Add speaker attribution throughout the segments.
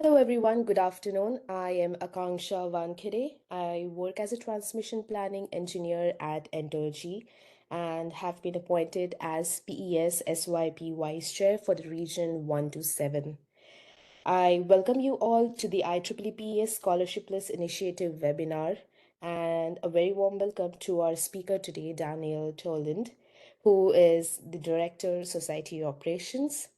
Speaker 1: Hello everyone, good afternoon. I am Akanksha Vankide. I work as a transmission planning engineer at Entergy and have been appointed as PES SYP Vice Chair for the region 1 to 7. I welcome you all to the IEEE PES Scholarship Initiative webinar and a very warm welcome to our speaker today, Daniel Toland, who is the Director, Society Operations.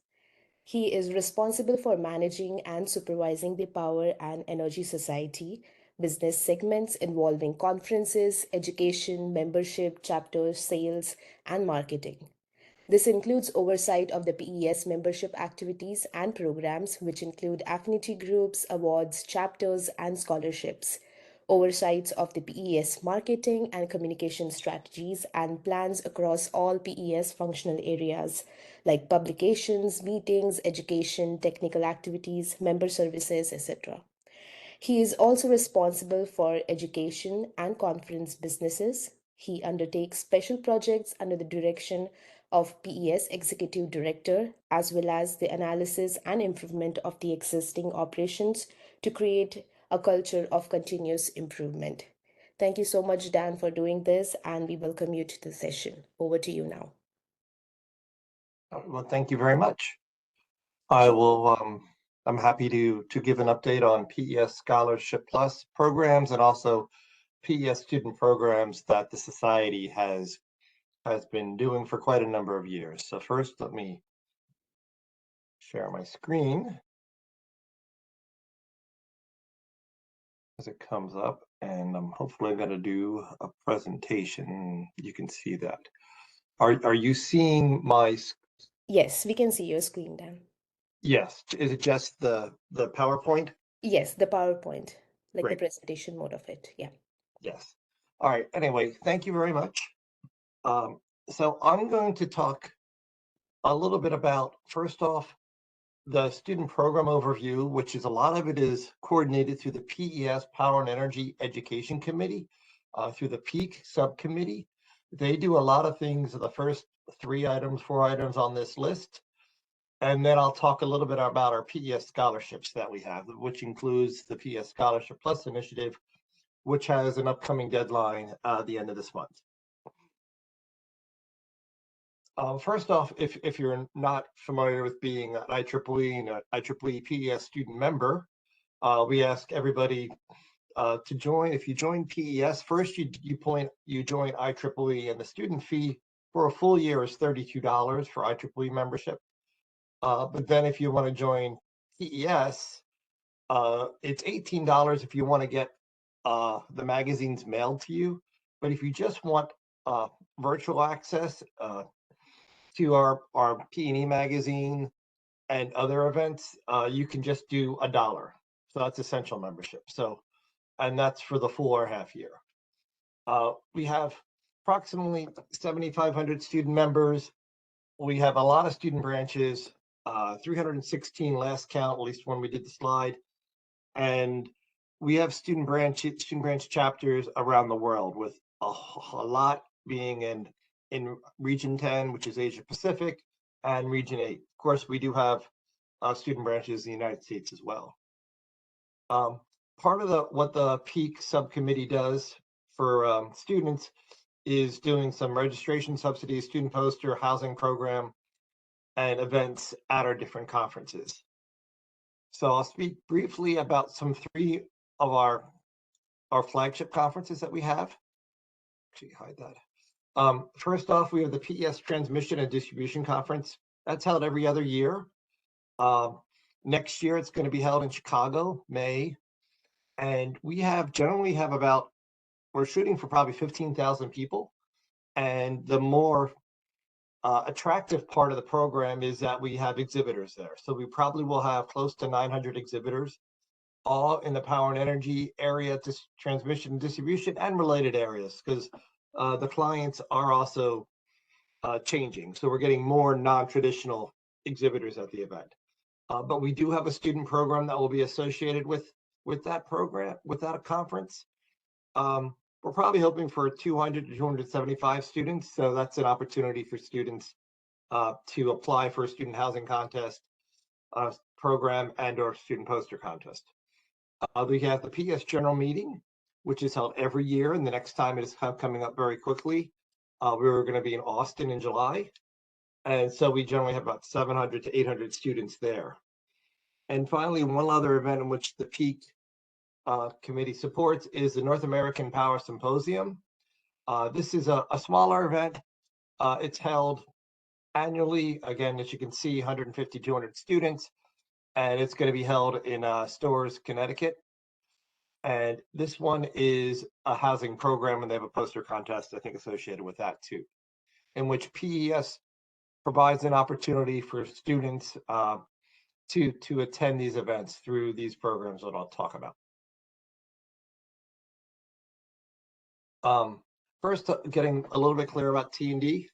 Speaker 1: He is responsible for managing and supervising the Power and Energy Society business segments involving conferences, education, membership, chapters, sales, and marketing. This includes oversight of the PES membership activities and programs, which include affinity groups, awards, chapters, and scholarships, oversights of the PES marketing and communication strategies and plans across all PES functional areas like publications, meetings, education, technical activities, member services, etc. He is also responsible for education and conference businesses. He undertakes special projects under the direction of PES Executive Director, as well as the analysis and improvement of the existing operations to create a culture of continuous improvement. Thank you so much, Dan, for doing this, and we welcome you to the session. Over to you now.
Speaker 2: Well, thank you very much.
Speaker 1: Sure.
Speaker 2: I'm happy to give an update on PES Scholarship Plus programs and also PES student programs that the Society has been doing for quite a number of years. So first, let me share my screen as it comes up, and I'm hopefully going to do a presentation. You can see that. Are you seeing my?
Speaker 1: Yes, we can see your screen, Dan.
Speaker 2: Yes. Is it just the PowerPoint?
Speaker 1: Yes, the PowerPoint, like the
Speaker 2: Great.
Speaker 1: presentation mode of it. Yeah.
Speaker 2: Yes. All right. Anyway, thank you very much. Um, so I'm going to talk a little bit about, first off, the student program overview, which is a lot of it is coordinated through the PES Power and Energy Education Committee, through the PEAK subcommittee. They do a lot of things, the first 4 items on this list. And then I'll talk a little bit about our PES scholarships that we have, which includes the PES Scholarship Plus initiative, which has an upcoming deadline at the end of this month. First off, if you're not familiar with being an IEEE and an IEEE PES student member, we ask everybody to join. If you join PES, first you join IEEE, and the student fee for a full year is $32 for IEEE membership. But then if you want to join PES, it's $18 if you want to get the magazines mailed to you. But if you just want virtual access to our P&E magazine and other events, you can just do $1. So that's essential membership. So, and that's for the full or half year. We have approximately 7,500 student members. We have a lot of student branches, 316 last count, at least when we did the slide. And we have student branch chapters around the world, with a lot being in Region 10, which is Asia Pacific, and Region 8. Of course, we do have student branches in the United States as well. Part of what the PEAK subcommittee does for students is doing some registration subsidies, student poster, housing program, and events at our different conferences. So I'll speak briefly about three of our flagship conferences that we have. Actually, hide that. First off, we have the PES Transmission and Distribution Conference. That's held every other year. Next year, it's going to be held in Chicago, May. And we generally have we're shooting for probably 15,000 people. And the more attractive part of the program is that we have exhibitors there. So we probably will have close to 900 exhibitors, all in the power and energy area, transmission and distribution, and related areas, because the clients are also changing. So we're getting more non-traditional exhibitors at the event. But we do have a student program that will be associated with that program, with that conference. We're probably hoping for 200 to 275 students. So that's an opportunity for students to apply for a student housing contest program and or student poster contest. We have the PS general meeting, which is held every year, and the next time it is coming up very quickly. We were going to be in Austin in July, and so we generally have about 700 to 800 students there. And finally, one other event in which the PEEC committee supports is the North American Power Symposium. This is a smaller event. It's held annually. Again, as you can see, 150, 200 students, and it's going to be held in Storrs, Connecticut. And this one is a housing program, and they have a poster contest, I think, associated with that too, in which PES provides an opportunity for students to attend these events through these programs that I'll talk about. First, getting a little bit clear about T&D.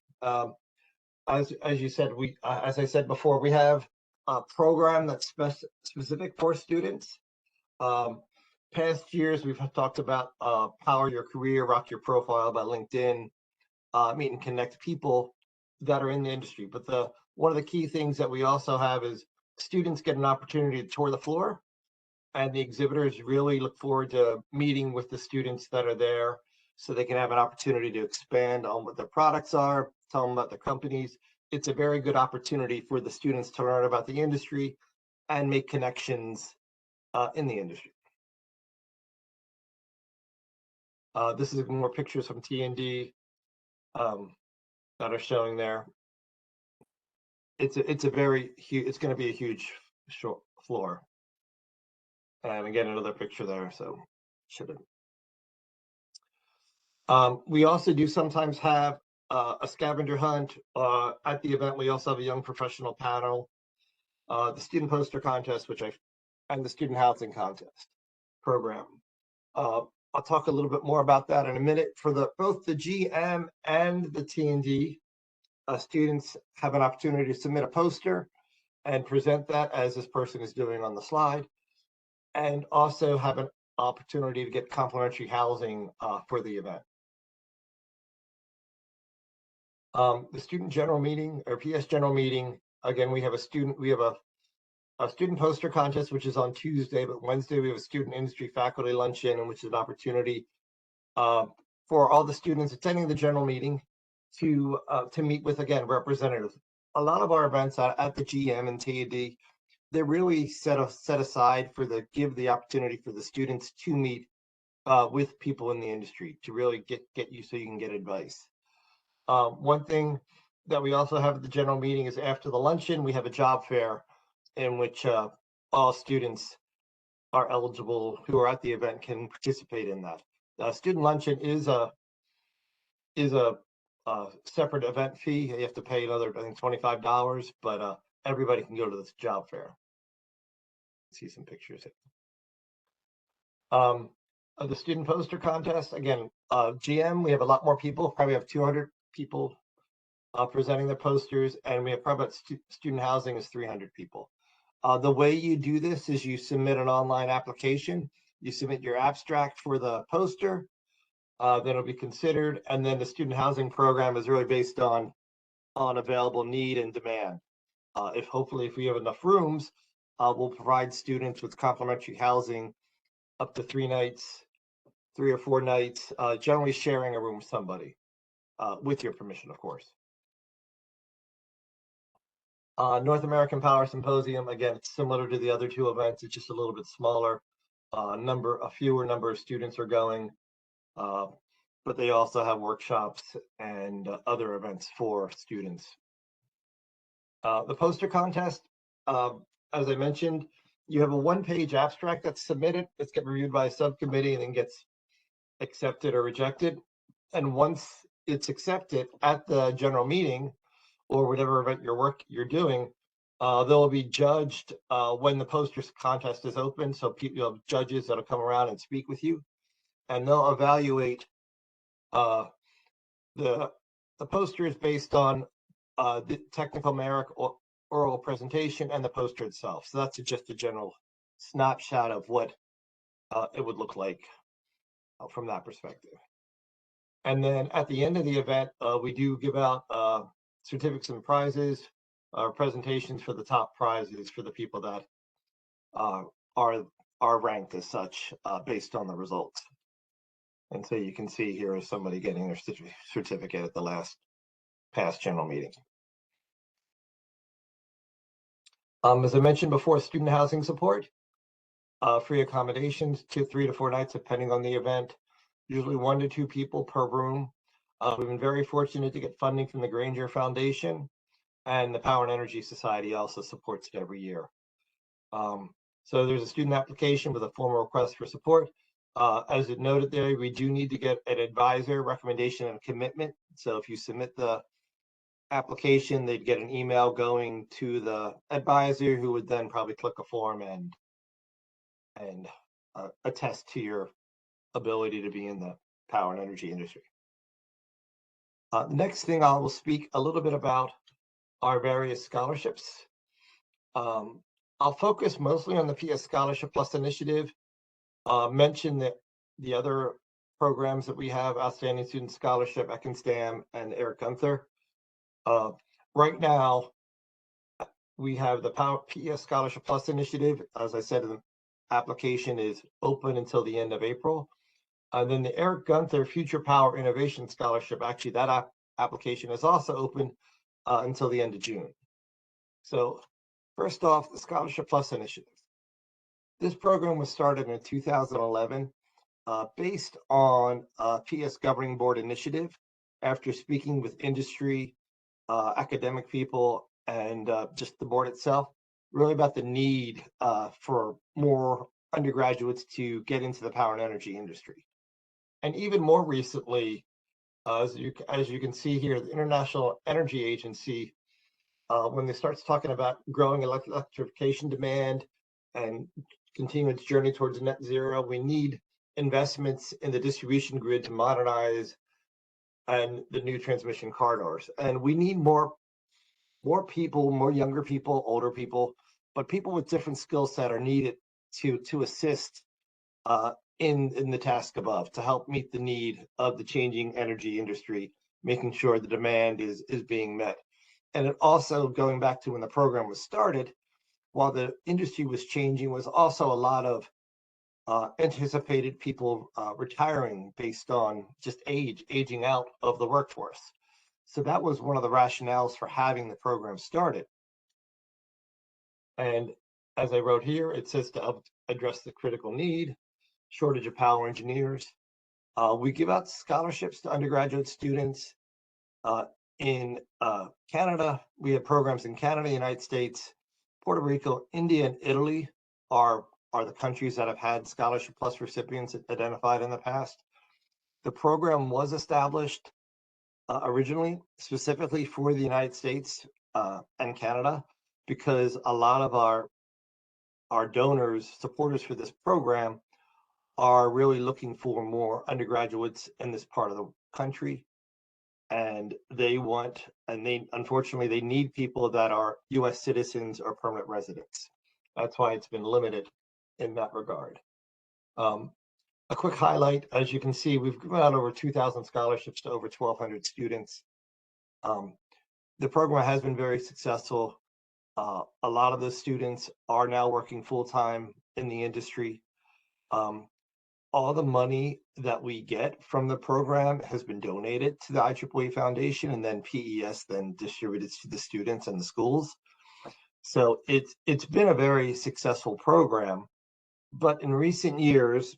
Speaker 2: As you said, as I said before, we have a program that's specific for students. Past years, we've talked about Power Your Career, Rock Your Profile by LinkedIn, meet and connect people that are in the industry. But one of the key things that we also have is students get an opportunity to tour the floor, and the exhibitors really look forward to meeting with the students that are there so they can have an opportunity to expand on what their products are, tell them about the companies. It's a very good opportunity for the students to learn about the industry and make connections in the industry. This is more pictures from T&D that are showing there. It's a very huge, it's going to be a huge floor. And again, another picture there, so should have. We also do sometimes have a scavenger hunt. At the event, we also have a young professional panel, the student poster contest, and the student housing contest program. I'll talk a little bit more about that in a minute. For both the GM and the T&D, students have an opportunity to submit a poster and present that as this person is doing on the slide, and also have an opportunity to get complimentary housing for the event. The student general meeting, or PS general meeting, again, we have a student poster contest, which is on Tuesday, but Wednesday we have a student industry faculty luncheon, which is an opportunity for all the students attending the general meeting to meet with, again, representatives. A lot of our events at the GM and T&D, they're really set aside give the opportunity for the students to meet with people in the industry to really get you so you can get advice. One thing that we also have at the general meeting is after the luncheon, we have a job fair in which all students are eligible who are at the event can participate in that. Student luncheon is a separate event fee. You have to pay another, I think, $25, but everybody can go to this job fair. See some pictures here. The student poster contest, again, GM, we have a lot more people, probably have 200 people presenting their posters, and we have probably about student housing is 300 people. The way you do this is you submit an online application, you submit your abstract for the poster, then it'll be considered, and then the student housing program is really based on available need and demand. Hopefully if we have enough rooms, we'll provide students with complimentary housing up to 3 or 4 nights, generally sharing a room with somebody, with your permission, of course. North American Power Symposium, again, it's similar to the other 2 events. It's just a little bit smaller. A fewer number of students are going, but they also have workshops and other events for students. The poster contest, as I mentioned, you have a 1-page abstract that's submitted. It's get reviewed by a subcommittee and then gets accepted or rejected. And once it's accepted at the general meeting or whatever event you're doing, they'll be judged when the poster contest is open. So people have judges that'll come around and speak with you, and they'll evaluate the posters based on the technical merit or oral presentation and the poster itself. So that's just a general snapshot of what it would look like from that perspective. And then at the end of the event, we do give out certificates and prizes presentations for the top prizes for the people that are ranked as such based on the results. And so you can see here is somebody getting their certificate at the last past general meeting. As I mentioned before, student housing support, free accommodations, 3 to 4 nights, depending on the event, usually 1 to 2 people per room. We've been very fortunate to get funding from the Granger Foundation, and the Power and Energy Society also supports it every year. So there's a student application with a formal request for support. As it noted there, we do need to get an advisor recommendation and commitment. So if you submit the application, they'd get an email going to the advisor, who would then probably click a form and attest to your ability to be in the power and energy industry. The next thing I will speak a little bit about are various scholarships. I'll focus mostly on the PS Scholarship Plus initiative, mention the other programs that we have, Outstanding Student Scholarship, ECONSTAM, and Eric Gunther. Right now, we have the PS Scholarship Plus initiative. As I said, the application is open until the end of April. Then the Eric Gunther Future Power Innovation Scholarship, actually that application is also open until the end of June. So first off, the Scholarship Plus initiative. This program was started in 2011 based on a PS Governing Board initiative after speaking with industry, academic people, and just the board itself, really about the need for more undergraduates to get into the power and energy industry. And even more recently, as you can see here, the International Energy Agency, when they starts talking about growing electrification demand and continuing its journey towards net zero, we need investments in the distribution grid to modernize and the new transmission corridors. And we need more people, more younger people, older people, but people with different skill set are needed to assist in the task above, to help meet the need of the changing energy industry, making sure the demand is being met. And it also, going back to when the program was started, while the industry was changing, was also a lot of anticipated people retiring based on just aging out of the workforce. So that was one of the rationales for having the program started. And as I wrote here, it says to address the critical need, shortage of power engineers. We give out scholarships to undergraduate students in Canada. We have programs in Canada, United States, Puerto Rico, India, and Italy are the countries that have had Scholarship Plus recipients identified in the past. The program was established originally specifically for the United States and Canada, because a lot of our donors, supporters for this program, are really looking for more undergraduates in this part of the country. And unfortunately, they need people that are US citizens or permanent residents. That's why it's been limited in that regard. A quick highlight, as you can see, we've given out over 2,000 scholarships to over 1,200 students. The program has been very successful. A lot of the students are now working full-time in the industry. All the money that we get from the program has been donated to the IEEE Foundation, and then PES then distributed to the students and the schools. So it's been a very successful program. But in recent years,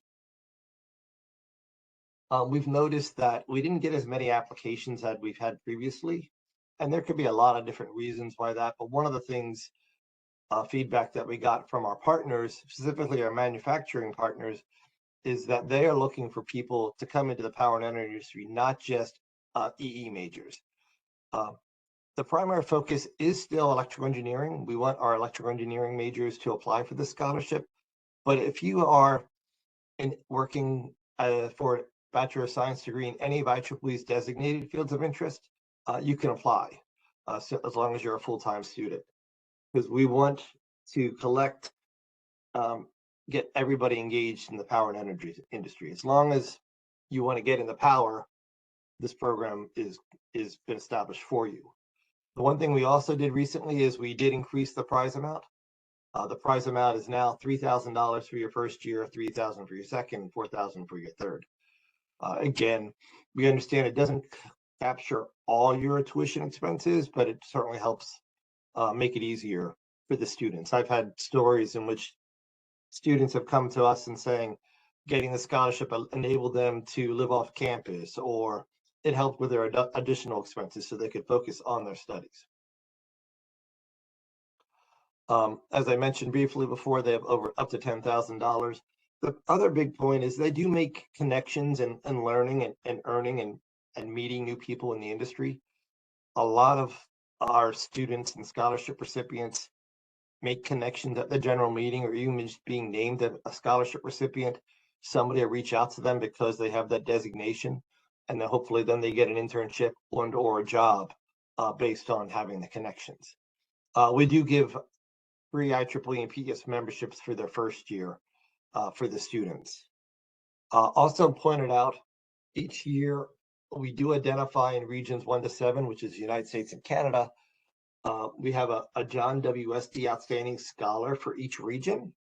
Speaker 2: we've noticed that we didn't get as many applications as we've had previously. And there could be a lot of different reasons why that. But one of the things, feedback that we got from our partners, specifically our manufacturing partners, is that they are looking for people to come into the power and energy industry, not just EE majors. The primary focus is still electrical engineering. We want our electrical engineering majors to apply for this scholarship. But if you are working for a Bachelor of Science degree in any of IEEE's designated fields of interest, you can apply, so as long as you're a full-time student, because we want to get everybody engaged in the power and energy industry. As long as you want to get in the power, this program is been established for you. The one thing we also did recently is we did increase the prize amount. The prize amount is now $3,000 for your first year, $3,000 for your second, $4,000 for your third. Again, we understand it doesn't capture all your tuition expenses, but it certainly helps make it easier for the students. I've had stories in which students have come to us and saying getting the scholarship enabled them to live off campus, or it helped with their additional expenses so they could focus on their studies. As I mentioned briefly before, they have over up to $10,000. The other big point is they do make connections and learning and earning and meeting new people in the industry. A lot of our students and scholarship recipients make connections at the general meeting, or even just being named a scholarship recipient. Somebody will reach out to them because they have that designation, and then hopefully then they get an internship or a job based on having the connections. We do give free IEEE and PES memberships for their first year for the students. Also pointed out, each year we do identify in regions 1 to 7, which is the United States and Canada. We have a John W.S.D. Outstanding Scholar for each region.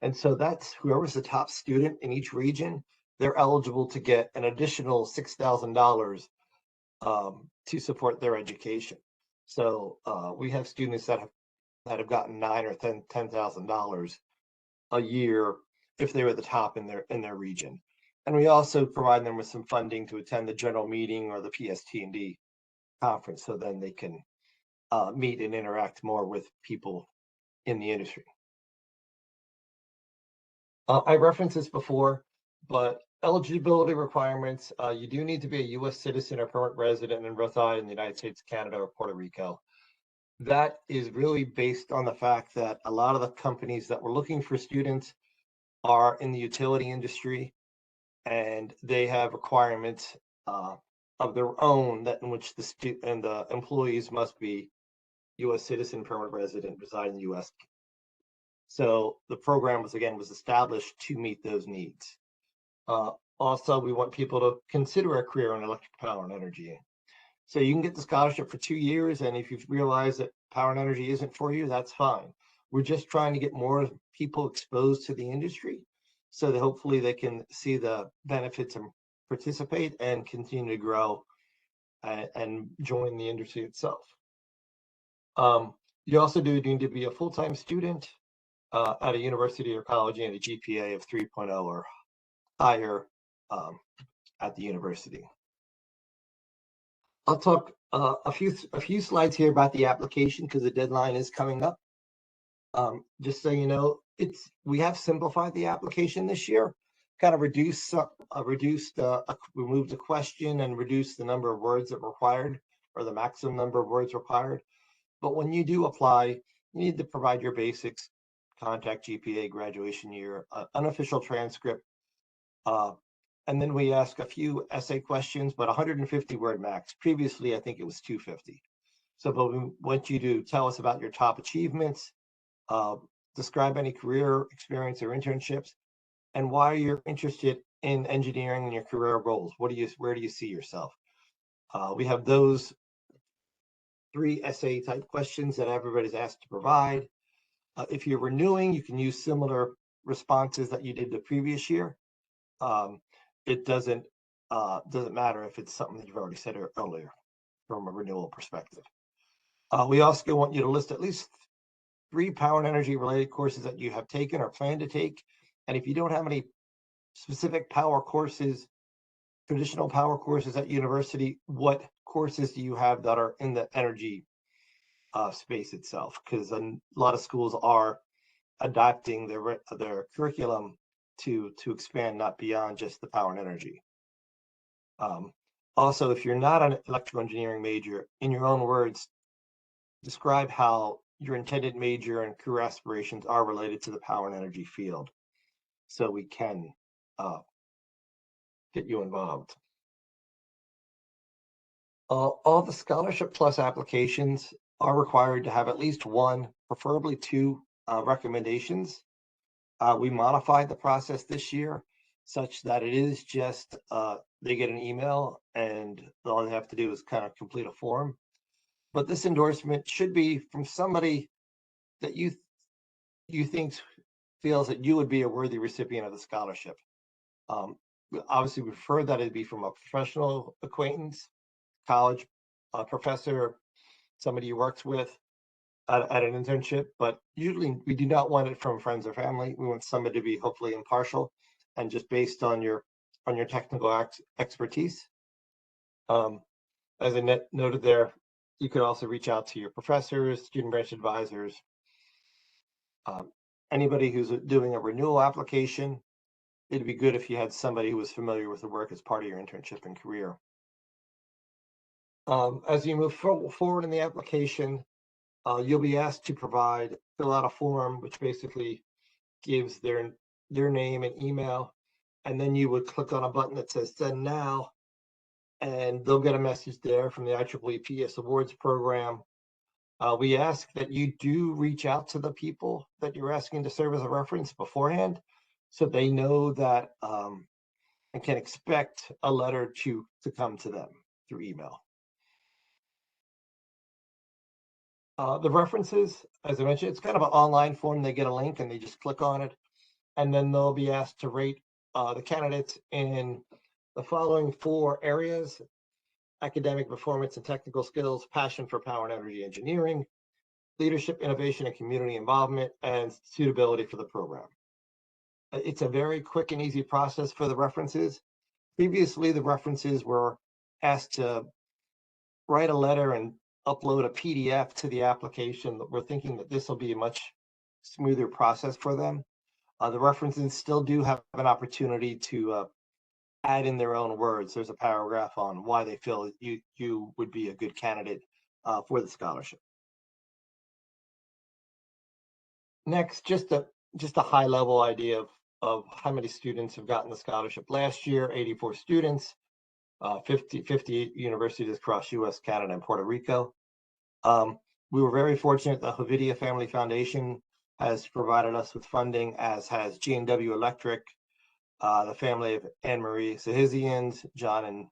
Speaker 2: And so that's whoever's the top student in each region, they're eligible to get an additional $6,000 to support their education. So we have students that have gotten $9,000 or $10,000 a year if they were the top in their region. And we also provide them with some funding to attend the general meeting or the PST&D conference, so then they can meet and interact more with people in the industry. I referenced this before, but eligibility requirements, you do need to be a U.S. citizen or permanent resident and reside in the United States, Canada, or Puerto Rico. That is really based on the fact that a lot of the companies that were looking for students are in the utility industry, and they have requirements of their own that in which the employees must be U.S. citizen, permanent resident, reside in the U.S. So the program was established to meet those needs. Also, we want people to consider a career in electric power and energy. So you can get the scholarship for 2 years, and if you realize that power and energy isn't for you, that's fine. We're just trying to get more people exposed to the industry so that hopefully they can see the benefits and participate and continue to grow and join the industry itself. You also do need to be a full-time student at a university or college and a GPA of 3.0 or higher at the university. I'll talk a few slides here about the application because the deadline is coming up. Just so you know, we have simplified the application this year, kind of removed the question and reduced the number of words that required, or the maximum number of words required. But when you do apply, you need to provide your basics: contact, GPA, graduation year, unofficial transcript, and then we ask a few essay questions, but 150 word max. Previously, I think it was 250. So, but we want you to tell us about your top achievements, describe any career experience or internships, and why you're interested in engineering and your career goals. Where do you see yourself? We have those 3 essay type questions that everybody's asked to provide. If you're renewing, you can use similar responses that you did the previous year. It doesn't matter if it's something that you've already said earlier from a renewal perspective. We also want you to list at least 3 power and energy related courses that you have taken or plan to take. And if you don't have any specific power courses, traditional power courses at university, what courses do you have that are in the energy space itself? Because a lot of schools are adapting their curriculum to expand not beyond just the power and energy. Also, if you're not an electrical engineering major, in your own words, describe how your intended major and career aspirations are related to the power and energy field, so we can get you involved. All the Scholarship Plus applications are required to have at least 1, preferably 2 recommendations. We modified the process this year such that it is just they get an email and all they have to do is kind of complete a form. but this endorsement should be from somebody that you think feels that you would be a worthy recipient of the scholarship. Obviously, we prefer that it be from a professional acquaintance, college professor, somebody you works with at an internship, but usually we do not want it from friends or family. We want somebody to be hopefully impartial and just based on your technical expertise. As I noted there, you could also reach out to your professors, student branch advisors, anybody who's doing a renewal application. It'd be good if you had somebody who was familiar with the work as part of your internship and career. As you move forward in the application, you'll be asked to fill out a form, which basically gives their name and email, and then you would click on a button that says send now, and they'll get a message there from the IEEE PES Awards program. We ask that you do reach out to the people that you're asking to serve as a reference beforehand, so they know that and can expect a letter to come to them through email. The references, as I mentioned, it's kind of an online form. They get a link and they just click on it, and then they'll be asked to rate the candidates in the following 4 areas: academic performance and technical skills, passion for power and energy engineering, leadership, innovation, and community involvement, and suitability for the program. It's a very quick and easy process for the references. Previously, the references were asked to write a letter and upload a PDF to the application. We're thinking that this will be a much smoother process for them. The references still do have an opportunity to add in their own words. There's a paragraph on why they feel you would be a good candidate for the scholarship. Next, just a high level idea of how many students have gotten the scholarship. Last year, 84 students, 58 universities across US, Canada, and Puerto Rico. We were very fortunate. The Khodaei Family Foundation has provided us with funding, as has G&W Electric, the family of Anne Marie Sahizians, John and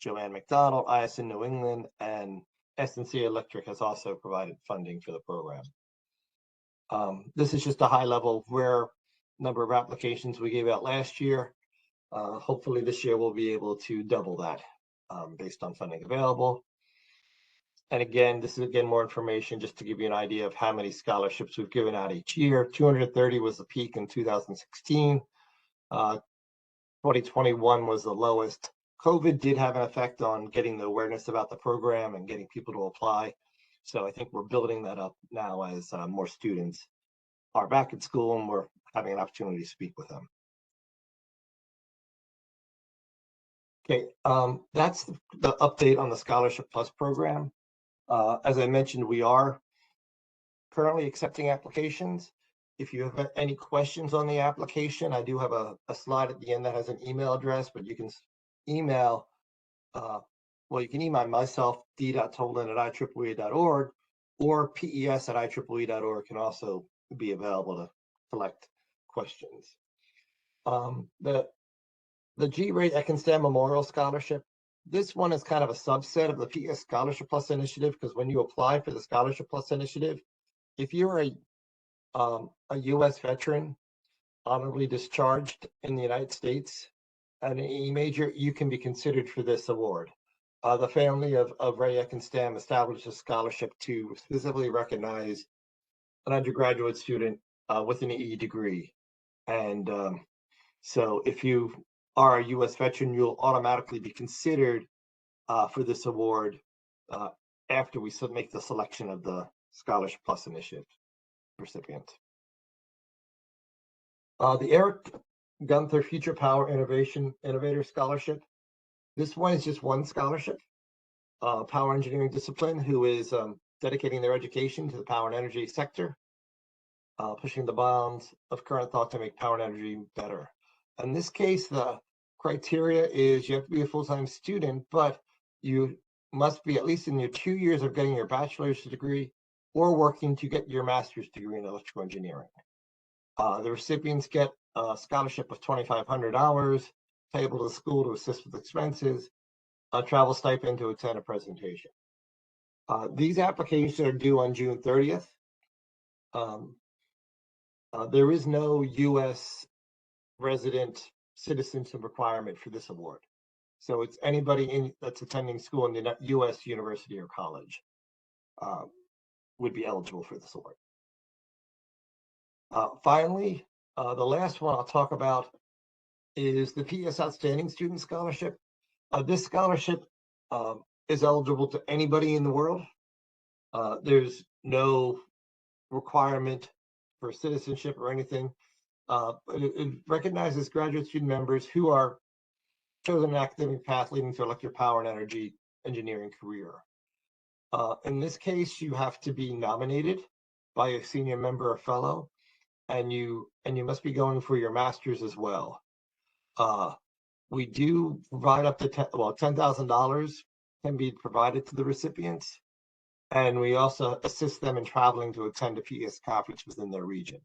Speaker 2: Joanne McDonald, ISN New England, and S&C Electric has also provided funding for the program. This is just a high level of where number of applications we gave out last year. Hopefully this year we'll be able to double that based on funding available. And again, this is more information just to give you an idea of how many scholarships we've given out each year. 230 was the peak in 2016. 2021 was the lowest. COVID did have an effect on getting the awareness about the program and getting people to apply. So I think we're building that up now as more students are back at school and we're having an opportunity to speak with them. Okay, that's the update on the Scholarship Plus program. As I mentioned, we are currently accepting applications. If you have any questions on the application, I do have a slide at the end that has an email address, but you can email, you can email myself, d.toland@ieee.org, or pes@ieee.org can also be available to collect questions. The G-Rate Econstam Memorial Scholarship, this one is kind of a subset of the PES Scholarship Plus Initiative, because when you apply for the Scholarship Plus Initiative, if you're a U.S. veteran honorably discharged in the United States and an E major, you can be considered for this award. The family of Ray Econstam established a scholarship to specifically recognize an undergraduate student with an EE degree. And so if you are a U.S. veteran, you'll automatically be considered for this award after we make the selection of the Scholarship Plus Initiative recipient. The Eric Gunther Future Power Innovator Scholarship. This one is just one scholarship, power engineering discipline, who is dedicating their education to the power and energy sector, pushing the bounds of current thought to make power and energy better. In this case, the criteria is you have to be a full-time student, but you must be at least in your 2 years of getting your bachelor's degree or working to get your master's degree in electrical engineering. The recipients get a scholarship of $2,500 payable to the school to assist with expenses, a travel stipend to attend a presentation. These applications are due on June 30th. There is no U.S. resident citizenship requirement for this award. So it's anybody that's attending school in the U.S. university or college would be eligible for this award. Finally, the last one I'll talk about is the PES Outstanding Student Scholarship. This scholarship is eligible to anybody in the world. There's no requirement for citizenship or anything. But it recognizes graduate student members who are chosen an academic path leading to electric power and energy engineering career. In this case, you have to be nominated by a senior member or fellow, and you must be going for your master's as well. We do provide up to $10,000 can be provided to the recipients, and we also assist them in traveling to attend a PES conference within their region.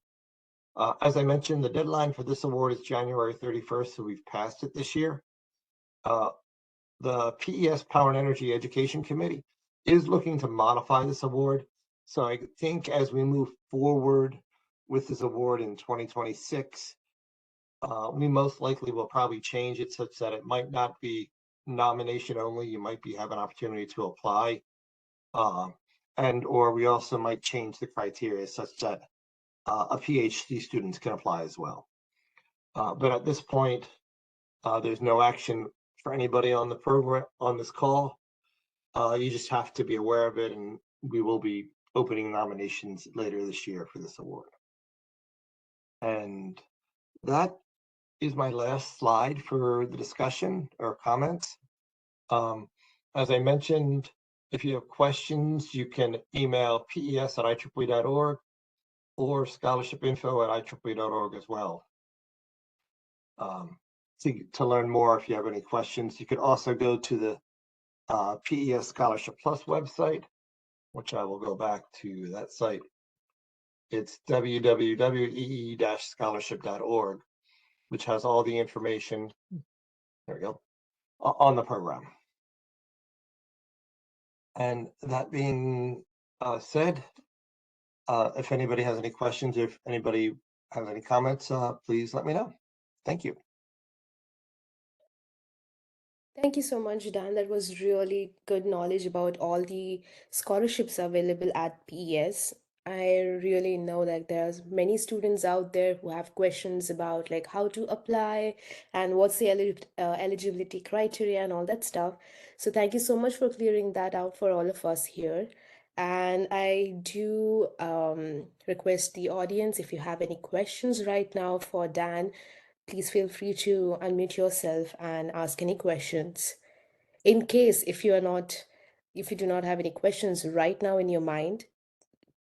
Speaker 2: As I mentioned, the deadline for this award is January 31st, so we've passed it this year. The PES Power and Energy Education Committee is looking to modify this award. So I think as we move forward with this award in 2026, we most likely will probably change it such that it might not be nomination only. You might have an opportunity to apply. Or we also might change the criteria such that a PhD student can apply as well. But at this point, there's no action for anybody on the program on this call. You just have to be aware of it, and we will be opening nominations later this year for this award. And that is my last slide for the discussion or comments. As I mentioned, if you have questions, you can email pes@ieee.org or scholarshipinfo@ieee.org as well. To learn more, if you have any questions, you could also go to the PES Scholarship Plus website, which I will go back to that site. It's www.ee-scholarship.org, which has all the information, there we go, on the program. And that being said, if anybody has any questions, if anybody has any comments, please let me know. Thank you.
Speaker 1: Thank you so much, Dan. That was really good knowledge about all the scholarships available at PES. I really know that there's many students out there who have questions about like how to apply and what's the eligibility criteria and all that stuff. So thank you so much for clearing that out for all of us here. And I do request the audience, if you have any questions right now for Dan, please feel free to unmute yourself and ask any questions. In case if you do not have any questions right now in your mind,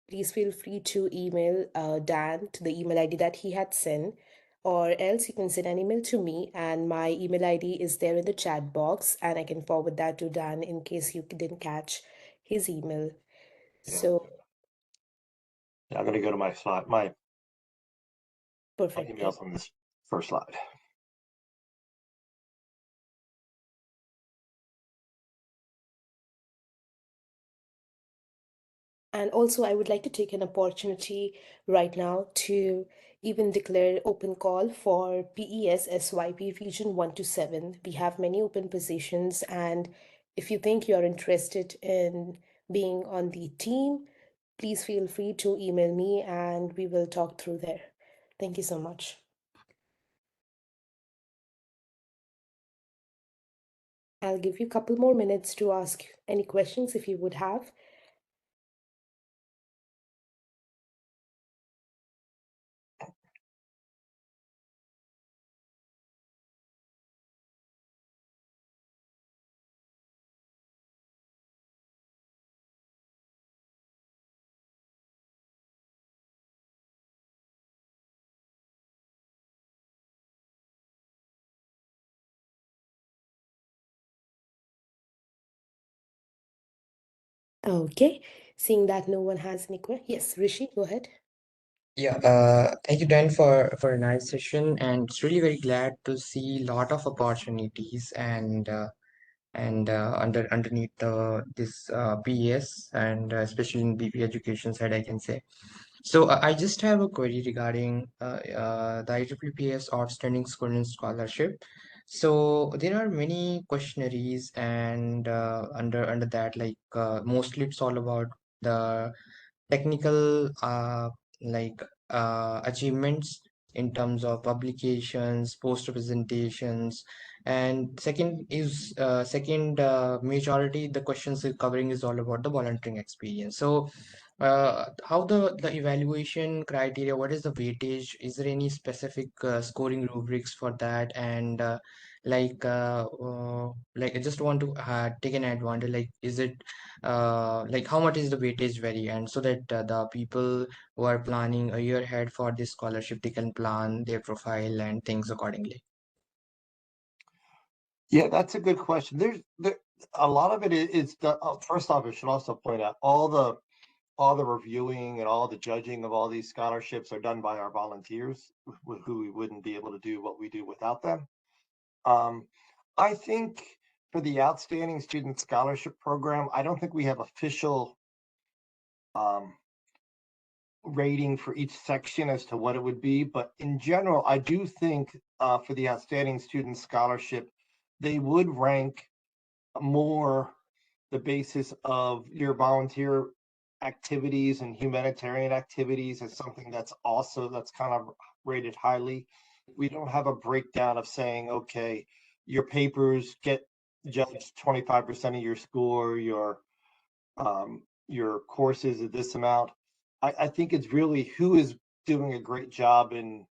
Speaker 1: please feel free to email Dan to the email ID that he had sent, or else you can send an email to me, and my email ID is there in the chat box, and I can forward that to Dan in case you didn't catch his email.
Speaker 2: Yeah.
Speaker 1: So
Speaker 2: I'm going to go to my slide, my
Speaker 1: perfect.
Speaker 2: emails on this first slide.
Speaker 1: And also, I would like to take an opportunity right now to even declare open call for PES SYP Region 1 to 7. We have many open positions, and if you think you're interested in being on the team, please feel free to email me and we will talk through there. Thank you so much. I'll give you a couple more minutes to ask any questions if you would have. Okay, seeing that no one has any questions. Yes, Rishi, go ahead.
Speaker 3: Yeah, thank you, Dan, for a nice session, and it's really very glad to see a lot of opportunities and and underneath this PES, and especially in BP education side, I can say. So I just have a query regarding the IEEE PES Outstanding Student Scholarship. So there are many questionnaires, and under that, like mostly it's all about the technical like achievements in terms of publications, poster presentations, and second majority the questions are covering is all about the volunteering experience. So how the evaluation criteria, what is the weightage? Is there any specific scoring rubrics for that? And like I just want to take an advantage, like is it like how much is the weightage vary, and so that the people who are planning a year ahead for this scholarship, they can plan their profile and things accordingly.
Speaker 2: Yeah, that's a good question. There a lot of it is first off, I should also point out all the reviewing and all the judging of all these scholarships are done by our volunteers, who we wouldn't be able to do what we do without them. I think for the Outstanding Student Scholarship Program, I don't think we have official rating for each section as to what it would be, but in general, I do think for the Outstanding Student Scholarship, they would rank more the basis of your volunteer activities and humanitarian activities as something that's kind of rated highly. We don't have a breakdown of saying, okay, your papers get judged 25% of your score, your courses at this amount. I think it's really who is doing a great job in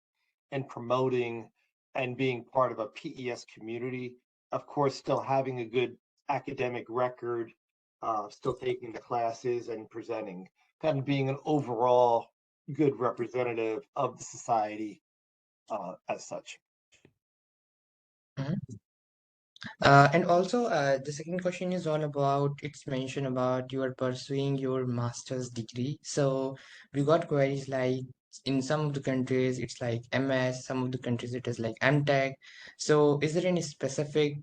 Speaker 2: promoting and being part of a PES community. Of course, still having a good academic record, still taking the classes and presenting, kind of being an overall good representative of the society as such.
Speaker 3: Mhm. And also, the second question is all about, it's mentioned about you are pursuing your master's degree. So we got queries like in some of the countries it's like MS, some of the countries it is like MTech. So is there any specific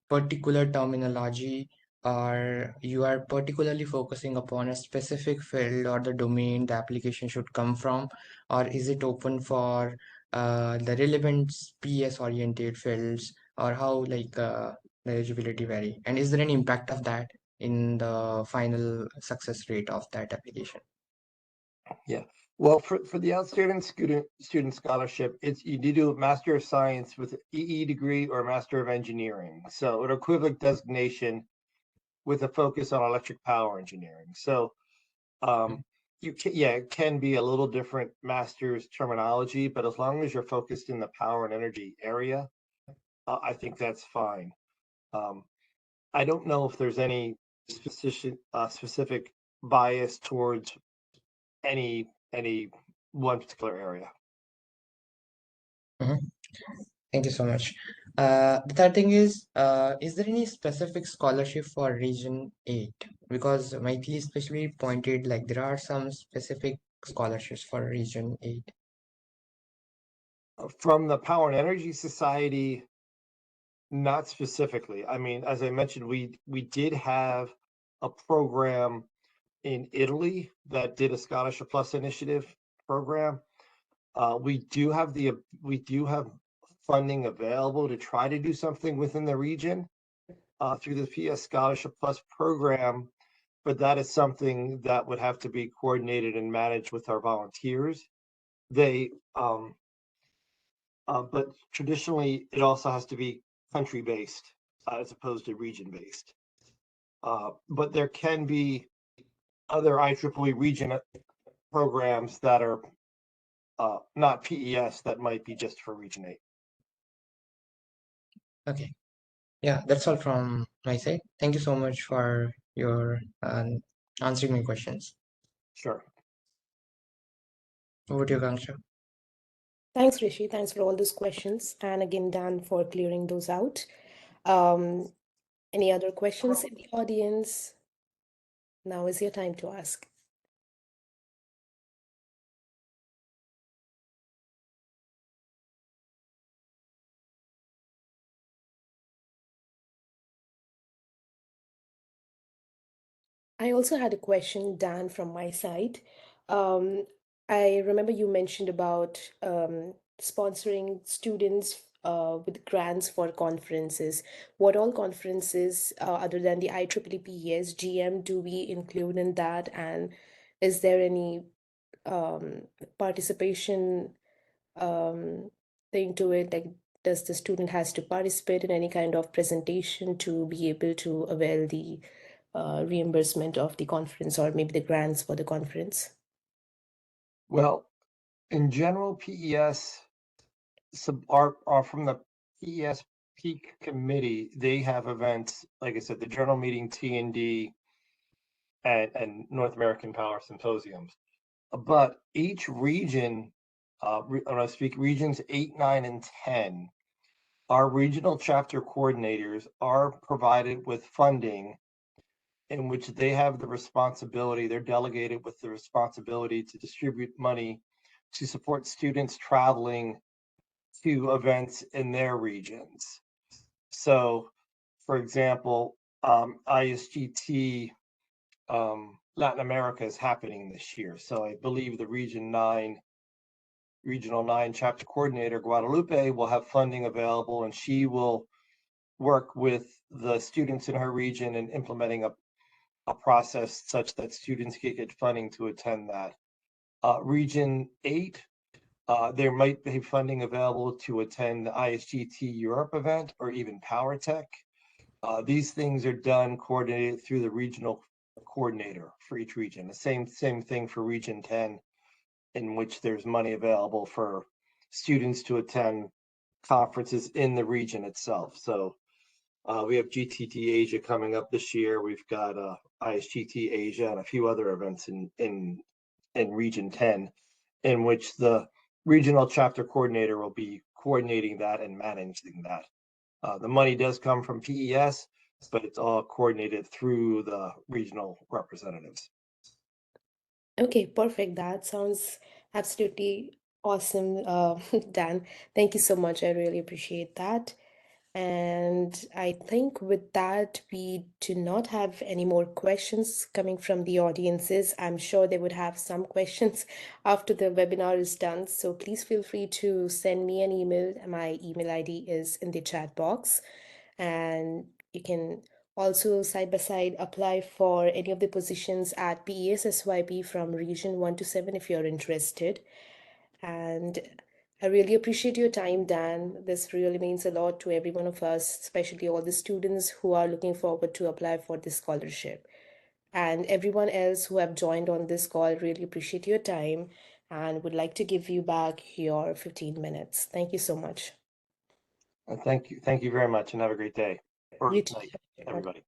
Speaker 3: particular terminology, or you are particularly focusing upon a specific field or the domain the application should come from, or is it open for the relevant PS oriented fields, or how the eligibility vary, and is there any impact of that in the final success rate of that application?
Speaker 2: Yeah. Well, for the outstanding student scholarship, it's you do a Master of Science with an EE degree or a Master of Engineering. So an equivalent designation with a focus on electric power engineering. So
Speaker 3: Mhm.
Speaker 2: it can be a little different master's terminology, but as long as you're focused in the power and energy area, I think that's fine. Um, I don't know if there's any specific bias towards any one particular area.
Speaker 3: Mhm. Thank you so much. The third thing is there any specific scholarship for Region 8? Because Michael especially pointed like there are some specific scholarships for Region 8.
Speaker 2: From the Power and Energy Society, not specifically. I mean, as I mentioned, we did have a program in Italy that did a Scholarship Plus initiative program. We do have funding available to try to do something within the region through the PS Scholarship Plus program, but that is something that would have to be coordinated and managed with our volunteers. They but traditionally, it also has to be country-based as opposed to region-based. But there can be other IEEE region programs that are not PES that might be just for Region 8.
Speaker 3: Okay. Yeah, that's all from my side. Thank you so much for your answering my questions.
Speaker 2: Sure.
Speaker 3: Over to you, Kangsha.
Speaker 1: Thanks, Rishi. Thanks for all those questions. And again, Dan, for clearing those out. Um, any other questions in the audience? Now is your time to ask. I also had a question, Dan, from my side. Um, I remember you mentioned about sponsoring students with grants for conferences. What all conferences, other than the IEEE PES GM, do we include in that? And is there any participation thing to it? Like, does the student has to participate in any kind of presentation to be able to avail the reimbursement of the conference or maybe the grants for the conference?
Speaker 2: Well, in general, PES are from the PES Peak Committee. They have events, like I said, the Journal Meeting, T&D, and North American Power Symposiums. But each region, when I speak regions 8, 9, and 10, our regional chapter coordinators are provided with funding in which they have the responsibility, they're delegated with the responsibility to distribute money to support students traveling to events in their regions. So, for example, ISGT Latin America is happening this year. So I believe the Regional 9 chapter coordinator, Guadalupe, will have funding available, and she will work with the students in her region in implementing a process such that students can get funding to attend that. Region 8, there might be funding available to attend the ISGT Europe event or even PowerTech. These things are done coordinated through the regional coordinator for each region. The same thing for Region 10, in which there's money available for students to attend conferences in the region itself. So we have GTT Asia coming up this year. We've got ISGT Asia and a few other events in Region 10, in which the regional chapter coordinator will be coordinating that and managing that. The money does come from PES, but it's all coordinated through the regional representatives.
Speaker 1: Okay, perfect. That sounds absolutely awesome, Dan. Thank you so much. I really appreciate that. And I think with that, we do not have any more questions coming from the audiences. I'm sure they would have some questions after the webinar is done. So please feel free to send me an email. My email ID is in the chat box. And you can also side by side apply for any of the positions at PES SYP from region 1 to 7 if you're interested. And I really appreciate your time, Dan. This really means a lot to every one of us, especially all the students who are looking forward to apply for this scholarship. And everyone else who have joined on this call, really appreciate your time and would like to give you back your 15 minutes. Thank you so much.
Speaker 2: Thank you very much, and have a great day or
Speaker 1: You too.
Speaker 2: night, everybody.